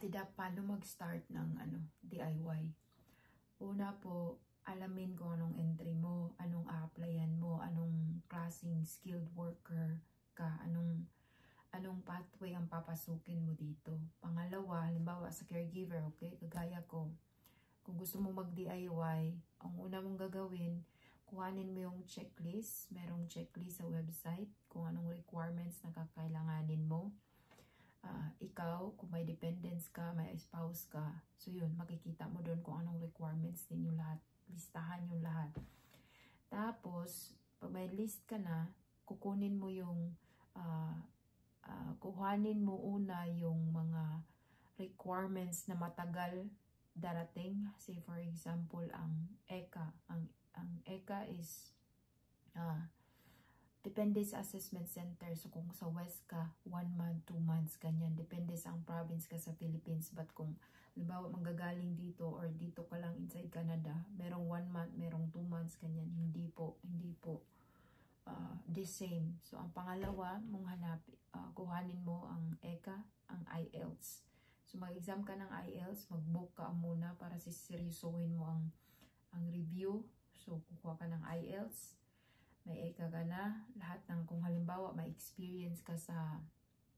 Tida, paano mag-start ng DIY? Una po, alamin kung anong entry mo, anong a-applyan mo, anong klaseng skilled worker ka, anong pathway ang papasukin mo dito. Pangalawa, halimbawa sa caregiver, okay, kagaya ko. Kung gusto mo mag-DIY, ang una mong gagawin, kuhanin mo yung checklist. Merong checklist sa website kung anong requirements na kakailanganin mo. Ikaw, kung may dependents ka, may spouse ka, so yun, makikita mo doon kung anong requirements ninyo lahat. Listahan yung lahat. Tapos, pag may list ka na, kukunin mo yung, kuhanin mo una yung mga requirements na matagal darating. Say for example, ang ECA. Ang ECA is, depende sa assessment center. So, kung sa West ka, 1 month, 2 months, ganyan. Depende sa ang province ka sa Philippines. But kung, halimbawa, manggagaling dito or dito ka lang inside Canada, merong 1 month, merong 2 months, ganyan. Hindi po the same. So, ang pangalawa, mong hanapin, kuhanin mo ang ECA, ang IELTS. So, mag-exam ka ng IELTS, mag-book ka muna para siseryosohin mo ang review. So, kukuha ka ng IELTS. May ECA ka na, lahat ng, kung halimbawa may experience ka sa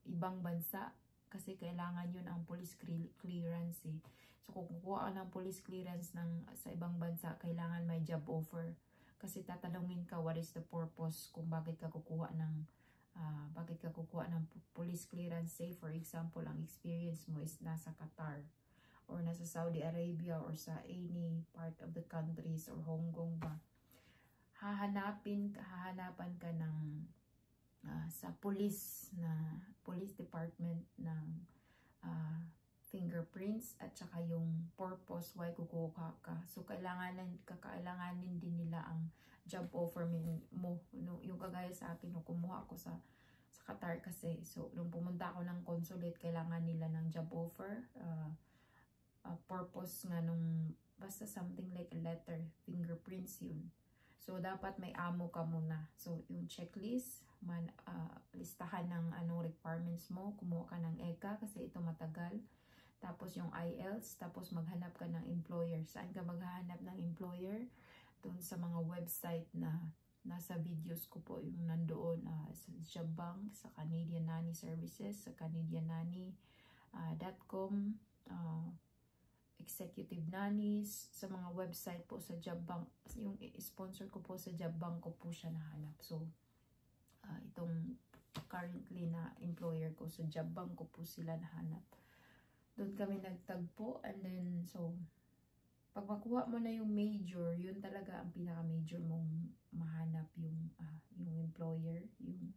ibang bansa, kasi kailangan yun ang police clearance eh. So kung kukuha ka ng police clearance sa ibang bansa, kailangan may job offer. Kasi tatanungin ka what is the purpose kung bakit ka kukuha ng police clearance. Say for example, ang experience mo is nasa Qatar or nasa Saudi Arabia or sa any part of the countries or Hong Kong ba. Hahanapan ka ng sa police department ng fingerprints at saka yung purpose why kukuha ka. So kakailanganin din nila ang job offer mo. No, yung kagaya sa akin, kumuha ako sa Qatar kasi. So nung pumunta ako ng consulate, kailangan nila ng job offer. Purpose nga nung basta something like a letter, fingerprints yun. So, dapat may amo ka muna. So, yung checklist, listahan ng anong requirements mo. Kumuha ka ng ECA kasi ito matagal. Tapos yung IELTS. Tapos maghanap ka ng employer. Saan ka maghahanap ng employer? Doon sa mga website na nasa videos ko po. Yung nandoon sa Jobbank, sa Canadian Nanny Services, sa CanadianNanny.com, Executive Nannies, sa mga website po sa Jobbank. Yung sponsor ko po sa Jobbank ko po siya nahanap. So, itong currently na employer ko sa Jobbank ko po sila nahanap. Doon kami nagtagpo. And then, so, pag makuha mo na yung major, yun talaga ang pinaka-major mong mahanap yung employer, yung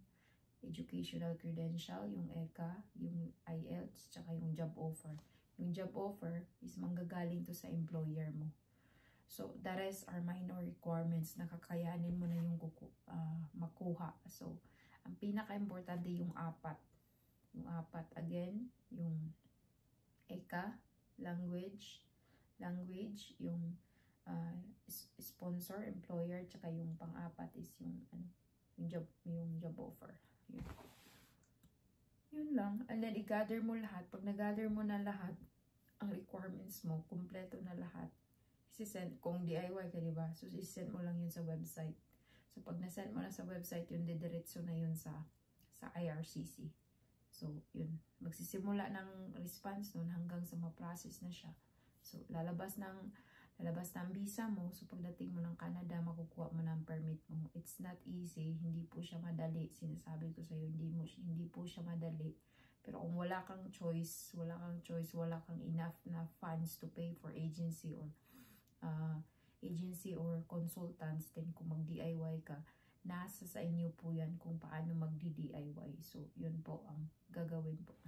educational credential, yung ECA, yung IELTS, tsaka yung job offer. Yung job offer is manggagaling to sa employer mo. So, the rest are minor requirements na kakayanin mo na yung makuha. So, ang pinaka-importante yung apat. Yung apat, again, yung ECA, language, yung sponsor, employer, tsaka yung pang-apat is yung job offer. Yun lang. And then, i-gather mo lahat. Pag nag-gather mo na lahat, ang requirements mo, kumpleto na lahat, isi-send, kung DIY ka, diba? So, isi-send mo lang yun sa website. So, pag na-send mo na sa website, yun, didiretso na yun sa IRCC. So, yun. Magsisimula ng response nun hanggang sa ma-process na siya. So, lalabas ng visa mo. So, pagdating mo ng Canada, makukuha mo ng permit mo. It's not easy. Hindi po siya madali. Sinasabi ko sa'yo, hindi po siya madali. Pero kung wala kang choice, wala kang enough na funds to pay for agency or consultants, then kung mag-DIY ka, nasa sa inyo po yan kung paano mag-DIY. So, yun po ang gagawin po.